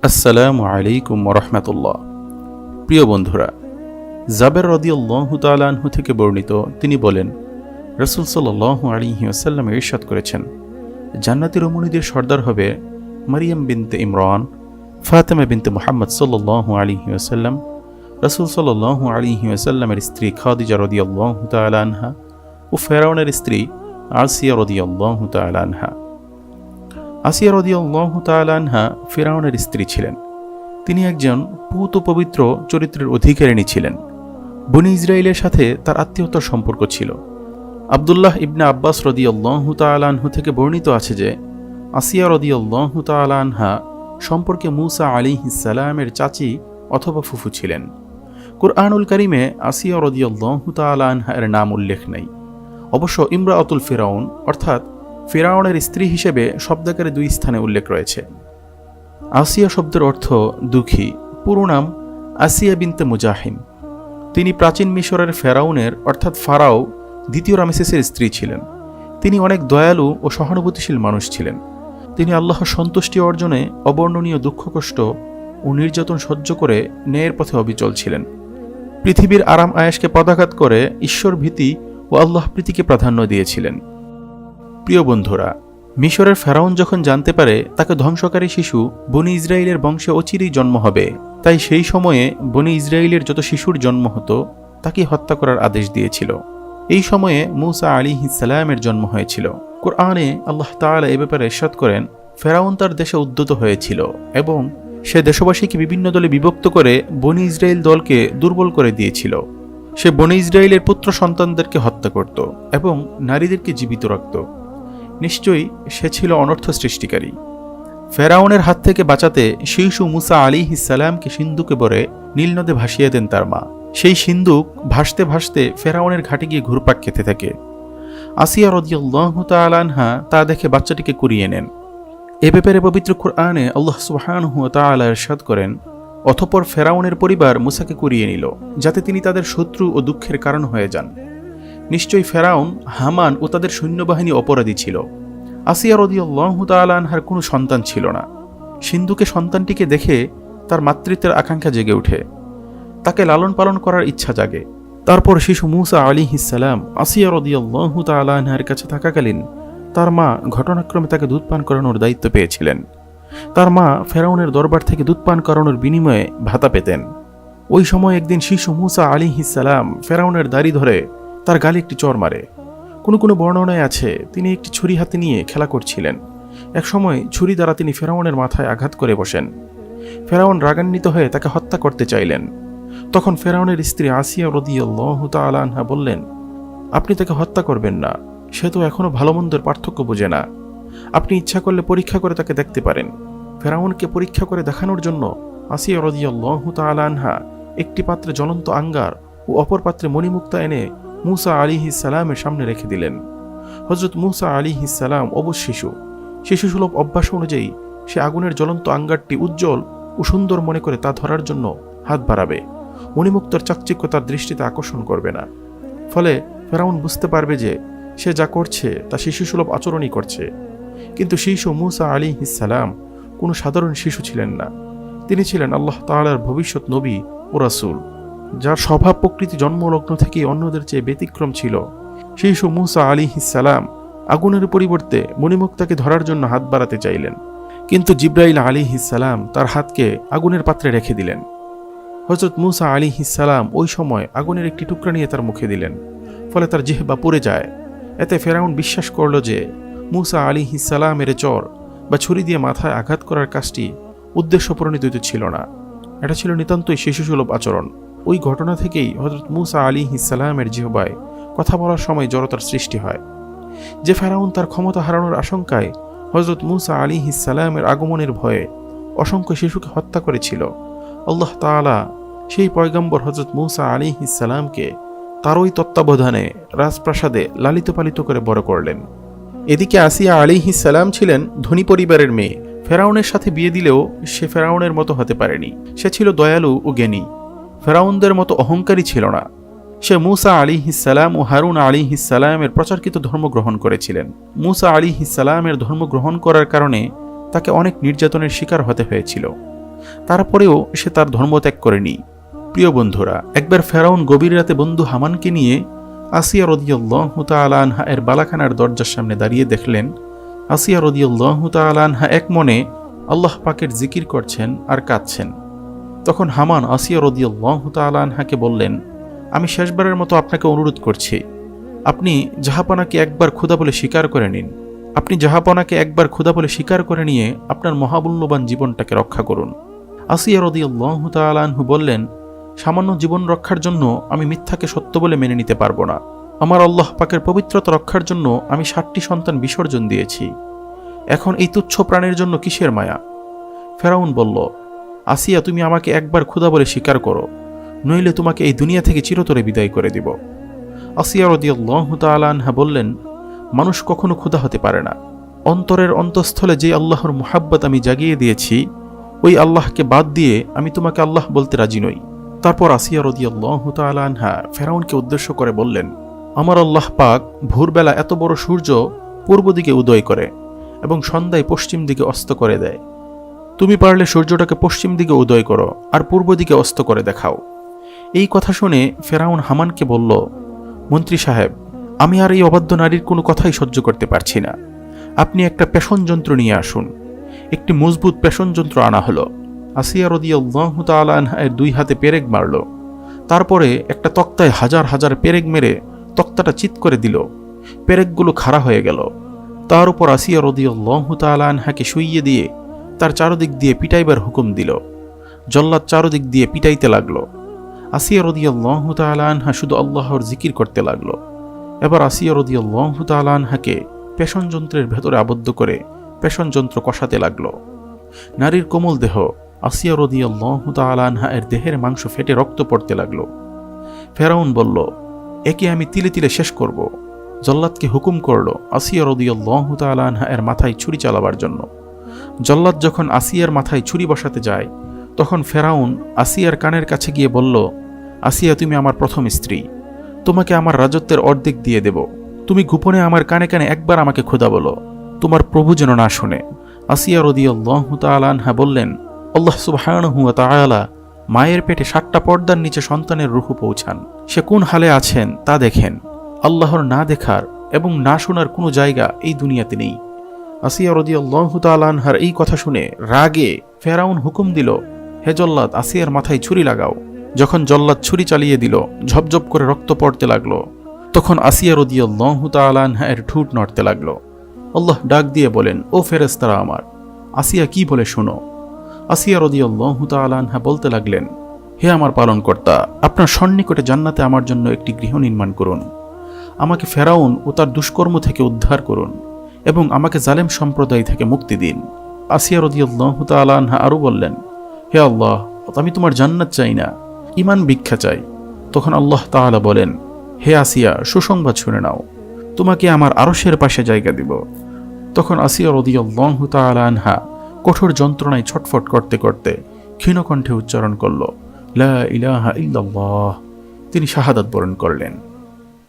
আসসালামু আলাইকুম ওয়া প্রিয় বন্ধুরা, জাবের রাদিয়াল্লাহু তাআলা আনহু থেকে বর্ণিত, তিনি বলেন, রাসূল সাল্লাল্লাহু আলাইহি ওয়াসাল্লাম ইরশাদ করেছেন, জান্নাতি রমণীদের সর্দার হবে মারিয়াম বিনতে ইমরান, ফাতেমা বিনতে মুহাম্মদ সাল্লাল্লাহু আলাইহি ওয়াসাল্লাম, রাসূল সাল্লাল্লাহু আলাইহি ওয়াসাল্লামের স্ত্রী খাদিজা রাদিয়াল্লাহু তাআলা আনহা ও ফেরাউনের স্ত্রী আসিয়া রাদিয়াল্লাহু তাআলা আনহা। আসিয়া রাদিয়াল্লাহু তাআলা আনহা ফিরআউনের স্ত্রী ছিলেন। তিনি একজন পূত পবিত্র চরিত্রের অধিকারিণী ছিলেন। বনী ইসরাইলের সাথে তার আত্মীয়তার সম্পর্ক ছিল। আব্দুল্লাহ ইবনে আব্বাস রাদিয়াল্লাহু তাআলা আনহু থেকে বর্ণিত আছে যে, আসিয়া রাদিয়াল্লাহু তাআলা আনহা সম্পর্কে মূসা আলাইহিস সালামের চাচি অথবা ফুফু ছিলেন। কুরআনুল কারীমে আসিয়া রাদিয়াল্লাহু তাআলা আনহা এর নাম উল্লেখ নেই। অবশ্য ইমরাতুল ফিরাউন অর্থাৎ ফিরআউনের স্ত্রী হিসেবে শব্দাকারে দুই স্থানে উল্লেখ রয়েছে। আসিয়া শব্দের অর্থ দুঃখী। পুরো নাম আসিয়া বিনতে মুজাহিম। তিনি প্রাচীন মিশরের ফেরাউনের অর্থাৎ ফারাও দ্বিতীয় রামেসেসের স্ত্রী ছিলেন। তিনি অনেক দয়ালু ও সহানুভূতিশীল মানুষ ছিলেন। তিনি আল্লাহর সন্তুষ্টি অর্জনে অবর্ণনীয় দুঃখ কষ্ট ও নির্যাতন সহ্য করে ন্যায়ের পথে অবিচল ছিলেন। পৃথিবীর আরাম আয়েশকে পদাঘাত করে ঈশ্বর ভীতি ও আল্লাহ প্রীতিকে প্রাধান্য দিয়েছিলেন। প্রিয় বন্ধুরা, মিশরের ফেরাউন যখন জানতে পারে তাকে ধ্বংসকারী শিশু বনী ইসরায়েলের বংশে অচিরেই জন্ম হবে, তাই সেই সময়ে বনী ইসরায়েলের যত শিশুর জন্ম হতো তাকে হত্যা করার আদেশ দিয়েছিল। এই সময়ে মূসা আলাইহিস সালামের জন্ম হয়েছিল। কুরআনে আল্লাহ তাআলা এ ব্যাপারে ইরশাদ করেন, ফেরাউন তার দেশে উদ্ধত হয়েছিল এবং সে দেশবাসীকে বিভিন্ন দলে বিভক্ত করে বনী ইসরায়েল দলকে দুর্বল করে দিয়েছিল। সে বনী ইসরায়েলের পুত্র সন্তানদেরকে হত্যা করত এবং নারীদেরকে জীবিত রাখত। নিশ্চয়ই সে ছিল অনর্থ সৃষ্টিকারী। ফেরাউনের হাত থেকে বাঁচাতে শিশু মূসা আলাইহিস সালামকে সিন্ধুকে ভরে নীল নদে ভাসিয়ে দেন তার মা। সেই সিন্ধুক ভাসতে ভাসতে ফেরাউনের ঘাটে গিয়ে ঘুরপাক খেতে থাকে। আসিয়া রাদিয়াল্লাহু তাআলা আনহা তা দেখে বাচ্চাটিকে কুড়িয়ে নেন। এ ব্যাপারে পবিত্র কুরআনে আল্লাহ সুবহানাহু ওয়া তাআলা ইরশাদ করেন, অতঃপর ফেরাউনের পরিবার মূসাকে কুড়িয়ে নিল, যাতে তিনি তাদের শত্রু ও দুঃখের কারণ হয়ে যান। নিশ্চয়ই ফেরাউন, হামান ও তাদের সৈন্যবাহিনী অপরাধী ছিল। আসিয়া রাদিয়াল্লাহু তাআলা আনহার কোনো সন্তান ছিল না। সিন্ধুকে সন্তানটিকে দেখে তার মাতৃত্বের আকাঙ্ক্ষা জেগে ওঠে। তাকে লালন পালন করার ইচ্ছা জাগে। তারপর শিশু মূসা আলাইহিস সালাম আসিয়া রাদিয়াল্লাহু তাআলা আনহার কাছে থাকাকালীন তার মা ঘটনাক্রমে তাকে দুধ পান করানোর দায়িত্ব পেয়েছিলেন। তার মা ফেরাউনের দরবার থেকে দুধ পান করানোর বিনিময়ে ভাতা পেতেন। ওই সময় একদিন শিশু মূসা আলাইহিস সালাম ফেরাউনের দাড়ি ধরে তার গালে একটি চড় মারে। কোনো বর্ণনায় আছে তিনি একটি ছুরি হাতে নিয়ে খেলা করছিলেন। এক সময় ছুরি দ্বারা তিনি ফেরাউনের মাথায় আঘাত করে বসেন। ফেরাউন রাগান্বিত হয়ে তাকে হত্যা করতে চাইলেন। তখন ফেরাউনের স্ত্রী আসিয়া রাদিয়াল্লাহু তাআলা আনহা বললেন, আপনি তাকে হত্যা করবেন না, সে তো এখনো ভালো মন্দের পার্থক্য বোঝে না। আপনি ইচ্ছা করলে পরীক্ষা করে তাকে দেখতে পারেন। ফেরাউনকে পরীক্ষা করে দেখানোর জন্য আসিয়া রাদিয়াল্লাহু তাআলা আনহা একটি পাত্রে জ্বলন্ত আঙ্গার ও অপর পাত্রে মণিমুক্তা এনে মূসা আলাইহিস সালামের সামনে রেখে দিলেন। হযরত মূসা আলাইহিস সালাম অবশ্য শিশুসুলভ অভ্যাস অনুযায়ী সে আগুনের জ্বলন্ত আঙ্গারটি উজ্জ্বল ও সুন্দর মনে করে তা ধরার জন্য হাত বাড়াবে। মণিমুক্তার চাকচিক্য তার দৃষ্টিতে আকর্ষণ করবে না। ফলে ফেরাউন বুঝতে পারবে যে সে যা করছে তা শিশুসুলভ আচরণই করছে। কিন্তু শিশু মূসা আলাইহিস সালাম কোনো সাধারণ শিশু ছিলেন না। তিনি ছিলেন আল্লাহ তাআলার ভবিষ্যৎ নবী ও রাসূল, যার স্বভাব প্রকৃতি জন্মলগ্ন থেকেই অন্যদের চেয়ে ব্যতিক্রম ছিল। শিশু মূসা আলাইহিস সালাম আগুনের পরিবর্তে মণিমুক্তাকে ধরার জন্য হাত বাড়াতে চাইলেন, কিন্তু জিবরাইল আলাইহিস সালাম তার হাতকে আগুনের পাত্রে রেখে দিলেন। হযরত মূসা আলাইহিস সালাম ওই সময় আগুনের একটি টুকরা নিয়ে তার মুখে দিলেন, ফলে তার জিহ্বা পুড়ে যায়। এতে ফেরাউন বিশ্বাস করল যে মূসা আলাইহিস সালামের চর বা ছুরি দিয়ে মাথায় আঘাত করার কাজটি উদ্দেশ্য প্রণোদিত ছিল না। এটা ছিল নিতান্তই শিশুসুলভ আচরণ। ওই ঘটনা থেকেই হযরত মূসা আলাইহিস সালামের জিহ্বায় কথা বলার সময় জড়তার সৃষ্টি হয়। যে ফেরাউন তার ক্ষমতা হারানোর আশঙ্কায় হযরত মূসা আলাইহিস সালামের আগমনের ভয়ে অসংখ্য শিশুকে হত্যা করেছিল, আল্লাহ তাআলা সেই পয়গম্বর হযরত মূসা আলাইহিস সালামকে তারই তত্ত্বাবধানে রাজপ্রাসাদে লালিত পালিত করে বড় করলেন। এদিকে আসিয়া আলাইহিস সালাম ছিলেন ধনী পরিবারের মেয়ে। ফেরাউনের সাথে বিয়ে দিলেও সে ফেরাউনের মতো হতে পারেনি। সে ছিল দয়ালু ও জ্ঞানী। ফেরাউনদের মতো অহংকারী ছিল না। সে মূসা আলাইহিস সালাম ও হারুন আলাইহিস সালামের প্রচারকৃত ধর্ম গ্রহণ করেছিলেন। মূসা আলাইহিস সালামের ধর্ম গ্রহণ করার কারণে তাকে অনেক নির্যাতনের শিকার হতে হয়েছিল। তারপরেও সে তার ধর্ম ত্যাগ করেনি। প্রিয় বন্ধুরা, একবার ফেরাউন গভীর রাতে বন্ধু হামানকে নিয়ে আসিয়া রাদিয়াল্লাহু তাআলা আনহা এর বালাখানার দরজার সামনে দাঁড়িয়ে দেখলেন আসিয়া রাদিয়াল্লাহু তাআলা আনহা এক মনে আল্লাহ পাকের জিকির করছেন আর কাঁদছেন। তখন হামান আসিয়া রাদিয়াল্লাহু তাআলা আনহাকে বললেন, আমি শেষবারের মতো আপনাকে অনুরোধ করছি, আপনি জাহাপনাকে একবার খোদা বলে স্বীকার করে নিন। আপনি জাহাপনাকে একবার খোদা বলে স্বীকার করে নিয়ে আপনার মহামূল্যবান জীবনটাকে রক্ষা করুন। আসিয়া রাদিয়াল্লাহু তাআলা আনহু বললেন, সামান্য জীবন রক্ষার জন্য আমি মিথ্যাকে সত্য বলে মেনে নিতে পারবো না। আমার আল্লাহ পাকের পবিত্রতা রক্ষার জন্য আমি 7টি সন্তান বিসর্জন দিয়েছি। এখন এই তুচ্ছ প্রাণের জন্য কিসের মায়া? ফেরাউন বলল, আসিয়া, তুমি আমাকে একবার খোদা বলে স্বীকার করো, নইলে তোমাকে এই দুনিয়া থেকে চিরতরে বিদায় করে দিব। আসিয়া রাদিয়াল্লাহু তাআলা আনহা বললেন, মানুষ কখনো খোদা হতে পারে না। অন্তরের অন্তঃস্থলে যে আল্লাহর মুহাব্বত আমি জাগিয়ে দিয়েছি, ওই আল্লাহকে বাদ দিয়ে আমি তোমাকে আল্লাহ বলতে রাজি নই। তারপর আসিয়া রাদিয়াল্লাহু তাআলা আনহা ফেরাউনকে উদ্দেশ্য করে বললেন, আমার আল্লাহ পাক ভোরবেলা এত বড় সূর্য পূর্ব দিকে উদয় করে এবং সন্ধ্যায় পশ্চিম দিকে অস্ত করে দেয়। তুমি পারলে সূর্যটাকে পশ্চিম দিকে উদয় করো আর পূর্ব দিকে অস্ত করে দেখাও। এই কথা শুনে ফেরাউন হামানকে বলল, মন্ত্রী সাহেব, আমি আর এই অবাধ্য নারীর কোনো কথাই সহ্য করতে পারছি না। আপনি একটা পেষণ যন্ত্র নিয়ে আসুন। একটি মজবুত পেষণ যন্ত্র আনা হলো। আসিয়া রাদিয়াল্লাহু তাআলা আনহা এর 2 হাতে পেরেক মারল। তারপরে একটা তক্তায় হাজার হাজার পেরেক মেরে তক্তাটা চিৎ করে দিল। পেরেকগুলো খাড়া হয়ে গেল। তার উপর আসিয়া রাদিয়াল্লাহু তাআলা আনহাকে শুইয়ে দিয়ে তার চারদিক দিয়ে পিটাইবার হুকুম দিল। জল্লাদ চারদিক দিয়ে পিটাইতে লাগলো। আসিয়া রাদিয়াল্লাহু তাআলা আনহা শুধু আল্লাহর জিকির করতে লাগলো। এবার আসিয়া রাদিয়াল্লাহু তাআলা আনহাকে পেষণ যন্ত্রের ভেতরে আবদ্ধ করে পেষণ যন্ত্র কষাতে লাগলো। নারীর কোমল দেহ আসিয়া রাদিয়াল্লাহু তাআলা আনহা এর দেহের মাংস ফেটে রক্ত পড়তে লাগলো। ফেরাউন বলল, একে আমি তিলে তিলে শেষ করব। জল্লাদকে হুকুম করল আসিয়া রাদিয়াল্লাহু তাআলা আনহা এর মাথায় ছুরি চালাবার জন্য। জল্লাদ যখন আসিয়ার মাথায় ছুরি বসাতে যায়, তখন ফেরাউন আসিয়ার কানের কাছে গিয়ে বলল, আসিয়া, তুমি আমার প্রথম স্ত্রী, তোমাকে আমার রাজত্বের অর্ধেক দিয়ে দেব। তুমি গোপনে আমার কানে কানে একবার আমাকে খোদা বলো, তোমার প্রভু যেন না শুনে। আসিয়া রাদিয়াল্লাহু তাআলা আনহা বললেন, আল্লাহ সুবহানাহু ওয়া তাআলা মায়ের পেটে 7টা পর্দার নিচে সন্তানের রূহ পৌঁছান। সে কোন হালে আছেন তা দেখেন। আল্লাহর না দেখার এবং না শোনার কোনো জায়গা এই দুনিয়াতে নেই। আসিয়া রাদিয়াল্লাহু তাআলা আনহার এই কথা শুনে রাগে ফেরাউন হুকুম দিল, হে জল্লাদ, আসিয়ার মাথায় ছুরি লাগাও। যখন জল্লাদ ছুরি চালিয়ে দিল, ঝপঝপ করে রক্ত পড়তে লাগলো। তখন আসিয়া রাদিয়াল্লাহু তাআলা আনহা এর ঠোঁট নড়তে লাগলো। আল্লাহ ডাক দিয়ে বলেন, ও ফেরেশতারা আমার, আসিয়া কি বলে শোনো। আসিয়া রাদিয়াল্লাহু তাআলা আনহা বলতে লাগলেন, হে আমার পালনকর্তা, আপনার সন্নিকটে জান্নাতে আমার জন্য একটি গৃহ নির্মাণ করুন। আমাকে ফেরাউন ও তার দুষ্কর্ম থেকে উদ্ধার করুন এবং আমাকে জালেম সম্প্রদায় থেকে মুক্তি দিন। আসিয়া রাদিয়াল্লাহু তাআলা আনহা আরও বললেন, হে আল্লাহ, আমি তোমার জান্নাত চাই না, ঈমান ভিক্ষা চাই। তখন আল্লাহ তাআলা বলেন, হে আসিয়া, সুসংবাদ শুনে নাও, তোমাকে আমার আরশের পাশে জায়গা দিব। তখন আসিয়া রাদিয়াল্লাহু তাআলা আনহা কঠোর যন্ত্রণায় ছটফট করতে করতে ক্ষীণ কণ্ঠে উচ্চারণ করল, লা ইলাহা ইল্লাল্লাহ। তিনি শাহাদাত বরণ করলেন।